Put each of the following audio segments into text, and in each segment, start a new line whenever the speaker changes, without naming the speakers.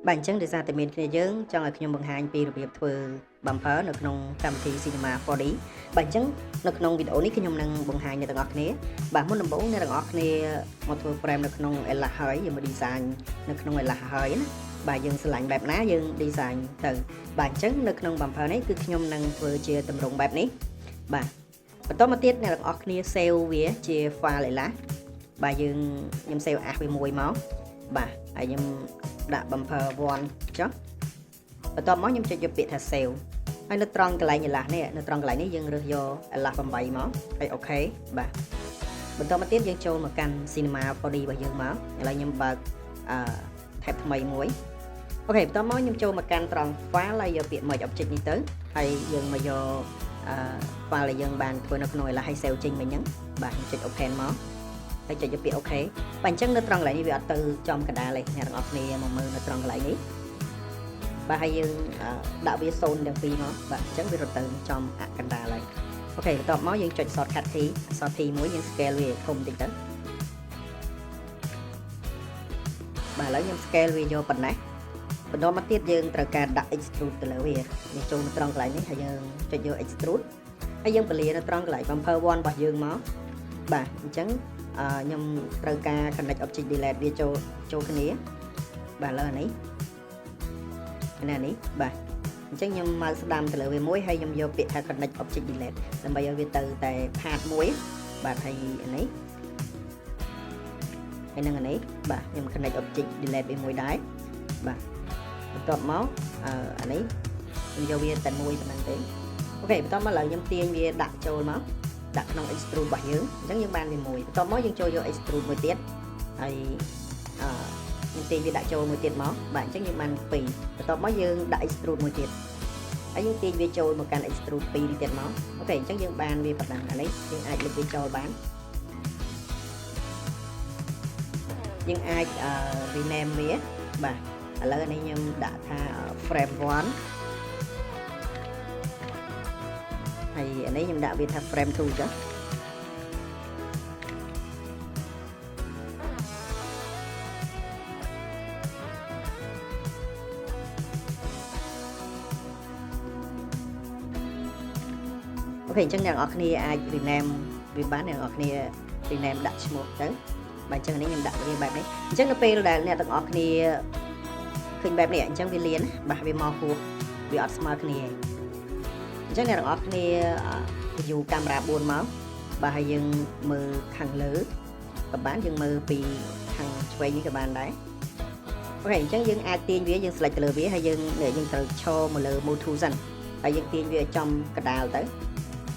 បាទអញ្ចឹងដោយសារតែមានគ្នាយើងចង់ឲ្យខ្ញុំបង្ហាញពីរបៀបធ្វើ bumper នៅក្នុងកម្មវិធី Cinema 4D បាទអញ្ចឹងនៅក្នុងវីដេអូនេះខ្ញុំនឹងបង្ហាញអ្នកទាំងអស់គ្នាបាទមុនដំបូងអ្នកទាំងអស់គ្នាមកធ្វើ frame នៅក្នុង Ella ហើយយើងមក design នៅក្នុង Ella ហើយណាបាទយើងឆ្លាញ់បែបណាយើង design ទៅបាទអញ្ចឹងនៅក្នុង bumper នេះគឺខ្ញុំនឹងធ្វើជាទម្រង់បែបនេះបាទបន្តមកទៀតអ្នកទាំងអស់គ្នា save វាជា file Ella បាទខ្ញុំ save as វាមួយមកបាទហើយខ្ញុំដាក់ bumper 1ចុះបន្ទាប់មកខ្ញុំចុចយកពាក្យថា save ហើយនៅត្រង់កន្លែង Ella នេះនៅត្រង់កន្លែងនេះយើងរើសយក Ella 8មកហើយអូខេបាទបន្តមកទៀតយើងចូលមកកាន់ Cinema 4D របស់យើងមកឥឡូវខ្ញុំបើកtab ថ្មីមួយអូខេបន្តមកខ្ញុំចូលមកកាន់ត្រង់ file ហើយយកពាក្យ merge object នេះទៅហើយយើងមកយក file ដែលយើងបានធ្វើនៅក្នុង Ella ហើយ save ចេញមិញហ្នឹងបាទខ្ញុំចុច open មកហើយចុចយកពាក្យអូខេបាទអញ្ចឹងនៅត្រង់កន្លែងនេះវាអត់ទៅចំកណ្ដាលទេអ្នកទាំងអស់គ្នាមកមើលនៅត្រង់កន្លែងនេះបាទហើយយើងដាក់វា0ទាំងពីរមកបាទអញ្ចឹងវារត់ទៅចំអកណ្ដាលហើយអូខេបន្ទាប់មកយើងចុច shortcut key អក្សរ T មួយយើង scale វាធំតិចទៅបាទឥឡូវខ្ញុំ scale វាយកប៉ុណ្ណេះបន្តមកទៀតយើងត្រូវការដាក់ extrude ទៅលើវាយើងចូលនៅត្រង់កន្លែងនេះហើយយើងចុចយក extrude ហើយយើងពលានៅត្រង់កន្លែង bumper 1របស់យើងមកបាទអញ្ចឹងខ្ញុំត្រូវការ connect object delete វាចូលគ្នាបាទលើនេះបាទអញ្ចឹងខ្ញុំមកស្ដាំទៅលើវាមួយហើយខ្ញុំយកពាក្យថា connect object delete ដើម្បីឲ្យវាទៅតែ part មួយបាទហើយនេះនឹងនេះបាទខ្ញុំ connect object delete វាមួយដែរបាទបន្ទាប់មកនេះខ្ញុំយកវាតែមួយប៉ុណ្ណឹងទេអូខេបន្ទាប់មកឥឡូវខ្ញុំទាញវាដាក់ចូលមកដាក់ក្នុង extrude របស់យើងអញ្ចឹងយើងបានវាមួយបន្ទាប់មកយើងចូលយក extrude មួយទៀតហើយយើងទាញវាដាក់ចូលមួយទៀតមកបាទអញ្ចឹងយើងបាន2បន្ទាប់មកយើងដាក់ extrude មួយទៀតហើយយើងទាញវាចូលមកកាន់ extrude 2នេះទៀតមកអូខេអញ្ចឹងយើងបានវាប៉ុណ្ណឹងអានេះយើងអាចលុបវាចូលបានយើងអាច rename វាបាទឥឡូវនេះខ្ញុំដាក់ថា frame 1ហើយអានេះខ្ញុំដាក់វាថា frame 2ចុះអូខេអញ្ចឹងអ្នកនរគ្នាអាច rename វាបានអ្នកនរគ្នា rename ដាក់ឈ្មោះទៅបាទអញ្ចឹងនេះខ្ញុំដាក់វាបែបនេះអញ្ចឹងនៅពេលដែលអ្នកទាំងអស់គ្នាឃើញបែបនេះអញ្ចឹងវាលៀនបាទវាមកហួសវាអត់ស្មើគ្នាអញ្ចឹងអ្នកទាំងអស់គ្នា view កាមេរ៉ា4មកបាទហើយយើងមើលខាងលើក៏បានយើងមើលពីខាងឆ្វេងនេះក៏បានដែរអូខេអញ្ចឹងយើងអាចទាញវាយើង select ទៅលើវាហើយយើងត្រូវឈរមកលើ move to សិនហើយយើងទាញវាចំកណ្ដាលទៅ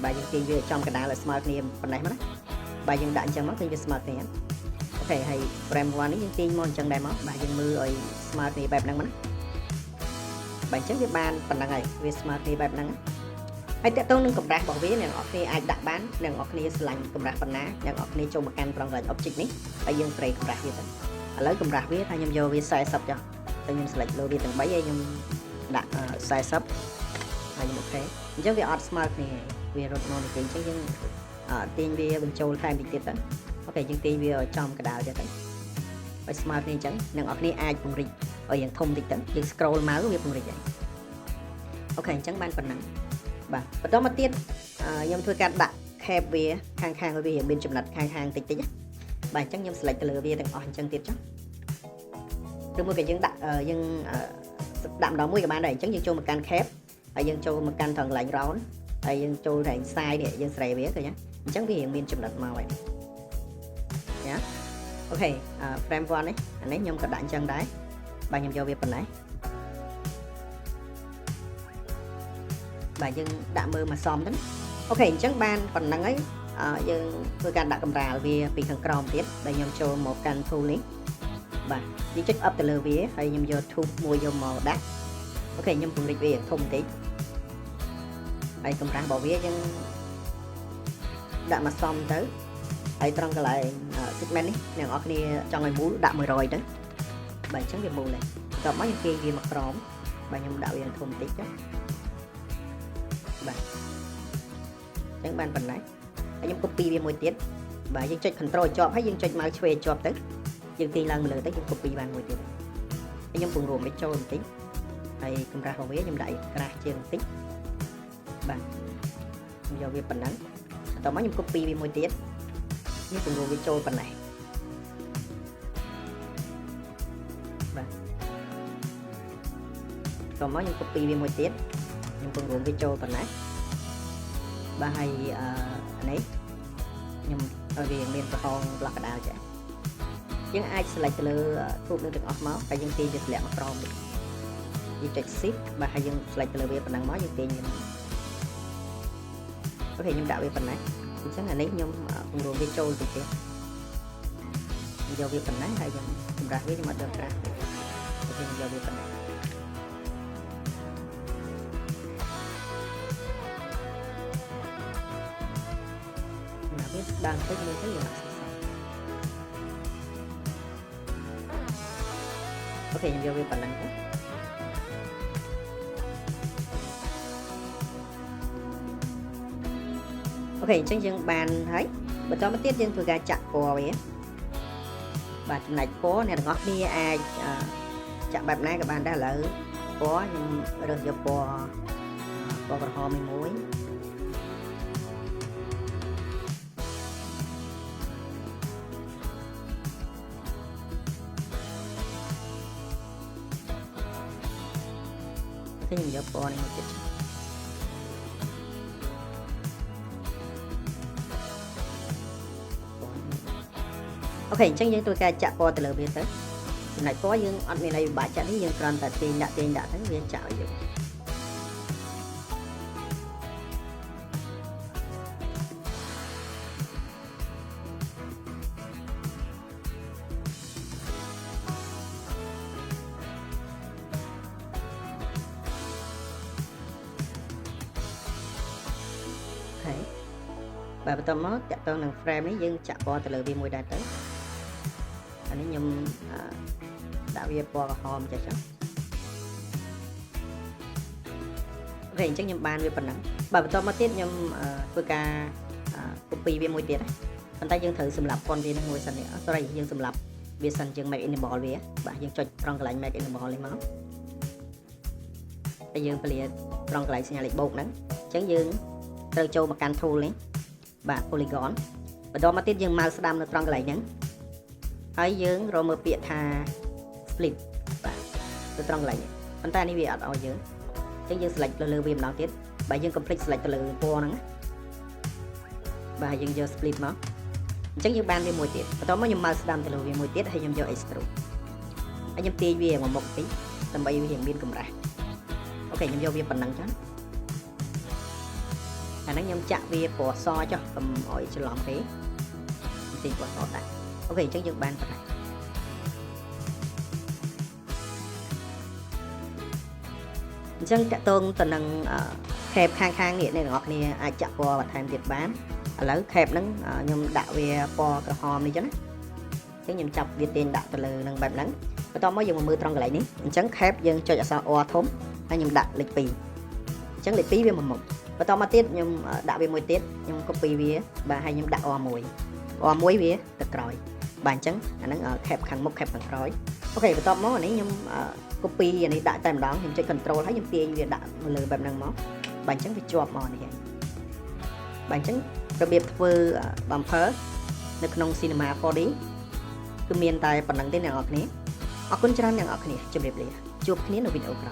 បាទយើងទាញវាចំកណ្ដាលឲ្យស្មើគ្នាប៉ុណ្ណេះមកណាបាទយើងដាក់អញ្ចឹងមកទាញវាស្មើគ្នាអូខេហើយ frame 1នេះយើងទាញមកអញ្ចឹងដែរមកបាទយើងមើលឲ្យស្មើគ្នាបែបហ្នឹងមកណាបាទអញ្ចឹងវាបានប៉ុណ្ណឹងហើយវាស្មើគ្នាបែបហ្នឹងហើយតើតើនឹងកម្រាស់របស់វាអ្នកនរគ្នាអាចដាក់បានអ្នកនរគ្នាឆ្លាញ់កម្រាស់ប៉ុណ្ណាអ្នកនរគ្នាចូលមកកាន់ត្រង់កន្លែង object នេះហើយយើងត្រូវកម្រាស់វាទៅឥឡូវកម្រាស់វាថាខ្ញុំយកវា40ចុះតែខ្ញុំ select លើវាទាំង3ហើយខ្ញុំដាក់40ហើយខ្ញុំអូខេអញ្ចឹងវាអត់ស្មើគ្នាវារត់មកនេះអញ្ចឹងយើងទាញវាបញ្ចូលថែមតិចទៀតទៅអូខេយើងទាញវាឲ្យចំកណ្ដាលទៀតទៅឲ្យស្មើគ្នាអញ្ចឹងអ្នកនរគ្នាអាចពង្រីកឲ្យយ៉ាងធំតិចទៅយើង scroll មកវាពង្រីកហើយអូខេអញ្ចឹងបានប៉ុណ្ណឹងបាទបន្តមកទៀតខ្ញុំធ្វើការដាក់ cap វាខាងៗឲ្យវាមានចំណិតខាងៗតិចបាទអញ្ចឹងខ្ញុំ select ទៅលើវាទាំងអស់អញ្ចឹងទៀតចុះឬមួយក៏យើងដាក់ដាក់ម្ដងមួយក៏បានដែរអញ្ចឹងយើងចូលមកកាន់ cap ហើយយើងចូលមកកាន់ត្រង់កន្លែង round ហើយយើងចូលកន្លែង side នេះយើងស្រីវាឃើញទេអញ្ចឹងវាមានចំណិតមកហើយណាអូខេframe 1នេះអានេះខ្ញុំក៏ដាក់អញ្ចឹងដែរបាទខ្ញុំយកវាប៉ុណ្ណេះបាទយើងដាក់មើលមកសមទៅអូខេអញ្ចឹងបានប៉ុណ្ណឹងហើយយើងធ្វើការដាក់កម្រាលវាពីខាងក្រោមទៀតដែលខ្ញុំចូលមកកាន់ tool នេះបាទយើងចុច up ទៅលើវាហើយខ្ញុំយក tube មួយយកមកដាក់អូខេខ្ញុំពង្រីកវាធំបន្តិចហើយកម្រាស់របស់វាយើងដាក់មកសមទៅហើយត្រង់កន្លែង segment នេះអ្នកនរគ្នាចង់ឲ្យមូលដាក់100ទៅបាទអញ្ចឹងវាមូលហើយបន្ទាប់មកយើងទាញវាមកក្រោមបាទខ្ញុំដាក់វាធំបន្តិចចុះបាទអញ្ចឹងបានប៉ុណ្ណេះហើយខ្ញុំ copy វាមួយទៀតបាទយើងចុច control ជាប់ហើយយើងចុច mouse ឆ្វេងជាប់ទៅយើងទាញឡើងមកលើទៅយើង copy បានមួយទៀត ខ្ញុំពង្រួមវាចូលបន្តិចហើយកម្រាស់របស់វាខ្ញុំដាក់ក្រាស់ជាងបន្តិចបាទខ្ញុំយកវាប៉ុណ្ណឹងបន្តមកខ្ញុំ copy វាមួយទៀតខ្ញុំពង្រួមវាចូលប៉ុណ្ណេះបាទបន្តមកខ្ញុំ copy វាមួយទៀតខ្ញុំពង្រួមវាចូលប៉ុណ្ណេះបាទហើយនេះខ្ញុំឲ្យវាមានប្រហោងប្លុកកណ្ដាលចា៎យើងអាច select ទៅលើទូកនឹងទាំងអស់មកហើយយើងទាញវាធ្លាក់មកក្រោមនេះយើងចុច shift បាទហើយយើង select ទៅលើវាប៉ុណ្ណឹងមកយើងទាញវាអូខេខ្ញុំដាក់វាប៉ុណ្ណេះអញ្ចឹងអានេះខ្ញុំពង្រួមវាចូលទៅទៀតយកវាប៉ុណ្ណេះហើយខ្ញុំសម្រាប់វាខ្ញុំអត់ដឹងក្រាស់ទេអូខេខ្ញុំយកវាប៉ុណ្ណេះណាវាដើរតិចមើលទៅយើងអត់អូខេខ្ញុំយកវាប៉ុណ្ណឹងទៅអូខេអញ្ចឹងយើងបានហើយបន្តមកទៀតយើងធ្វើការចាក់ពណ៌វាបាទចំណែកពណ៌អ្នកទាំងអស់គ្នាអាចចាក់បែបណាក៏បានដែរឥឡូវពណ៌ខ្ញុំរើសយកពណ៌ក្រហមមួយខ្ញុំយកពណ៌នេះមកទៀតអូខេអញ្ចឹងយើងធ្វើការចាក់ពណ៌ទៅលើវាទៅចំណែកពណ៌យើងអត់មានអីពិបាកចាក់នេះយើងគ្រាន់តែទាញដាក់ទៅវាចាក់ឲ្យយើងបាទបន្តមកតាក់ទងនឹង frame នេះយើងចាក់ពណ៌ទៅលើវាមួយដែរទៅអានេះខ្ញុំដាក់វាពណ៌ក្រហមចេះចឹងអូខេអញ្ចឹងខ្ញុំបានវាប៉ុណ្ណឹងបាទបន្តមកទៀតខ្ញុំធ្វើការ copy វាមួយទៀតប៉ុន្តែយើងត្រូវសម្រាប់ពណ៌វានឹងមួយសិននេះ sorry យើងសម្រាប់វាសិនយើង make enable វាបាទយើងចុចត្រង់កន្លែង make enable នេះមកតែយើងពលាត្រង់កន្លែងសញ្ញាលេខបូកហ្នឹងអញ្ចឹងយើងត្រូវចូលមកកាន់ tool នេះបាទ polygon បន្តមកទៀតយើងម៉ៅស្ដាំនៅត្រង់កន្លែងហ្នឹងហើយយើងរកមើលពាក្យថា split បាទទៅត្រង់កន្លែងនេះប៉ុន្តែនេះវាអត់ឲ្យយើងអញ្ចឹងយើង select លើវាម្ដងទៀតបាទយើង complete select ទៅលើពណ៌ហ្នឹងបាទយើងយក split មកអញ្ចឹងយើងបានវាមួយទៀតបន្តមកខ្ញុំម៉ៅស្ដាំទៅលើវាមួយទៀតហើយខ្ញុំយក extrude ហើយខ្ញុំទាញវាមកមុខបន្តិចដើម្បីវាមានកម្រាស់អូខេខ្ញុំយកវាប៉ុណ្ណឹងចឹងអាហ្នឹងខ្ញុំចាក់វាពណ៌សចុះកុំឲ្យច្រឡំទេបន្តិចពណ៌សដាក់អូខេអញ្ចឹងយើងបានប៉ុណ្ណឹងអញ្ចឹងតកតងទៅនឹងខេបខាងនេះអ្នកទាំងអស់គ្នាអាចចាក់ពណ៌បន្ថែមទៀតបានឥឡូវខេបហ្នឹងខ្ញុំដាក់វាពណ៌ក្រហមនេះចឹងណាអញ្ចឹងខ្ញុំចាប់វាទាញដាក់ទៅលើនឹងបែបហ្នឹងបន្តមកយើងមកមើលត្រង់កន្លែងនេះអញ្ចឹងខេបយើងចុចអក្សរ O ធំហើយខ្ញុំដាក់លេខ2អញ្ចឹងលេខ2វាមកមុខបន្តមកទៀតខ្ញុំដាក់វាមួយទៀតខ្ញុំ copy វាបាទហើយខ្ញុំដាក់ O1 វាទៅក្រោយបាទអញ្ចឹងអាហ្នឹងខេបខាងមុខខេបខាងក្រោយអូខេបន្តមកអានេះខ្ញុំ copy អានេះដាក់តែម្ដងខ្ញុំចុច control ហើយខ្ញុំទាញវាដាក់មកលើបែបហ្នឹងមកបាទអញ្ចឹងវាជាប់មកនេះហើយបាទអញ្ចឹងរបៀបធ្វើ bumper នៅក្នុង Cinema 4D គឺមានតែប៉ុណ្្នឹងទេអ្នកនរគ្នាអរគុណច្រើនអ្នកនរគ្នាជម្រាបលាជួបគ្នានៅវីដេអូក្រោយ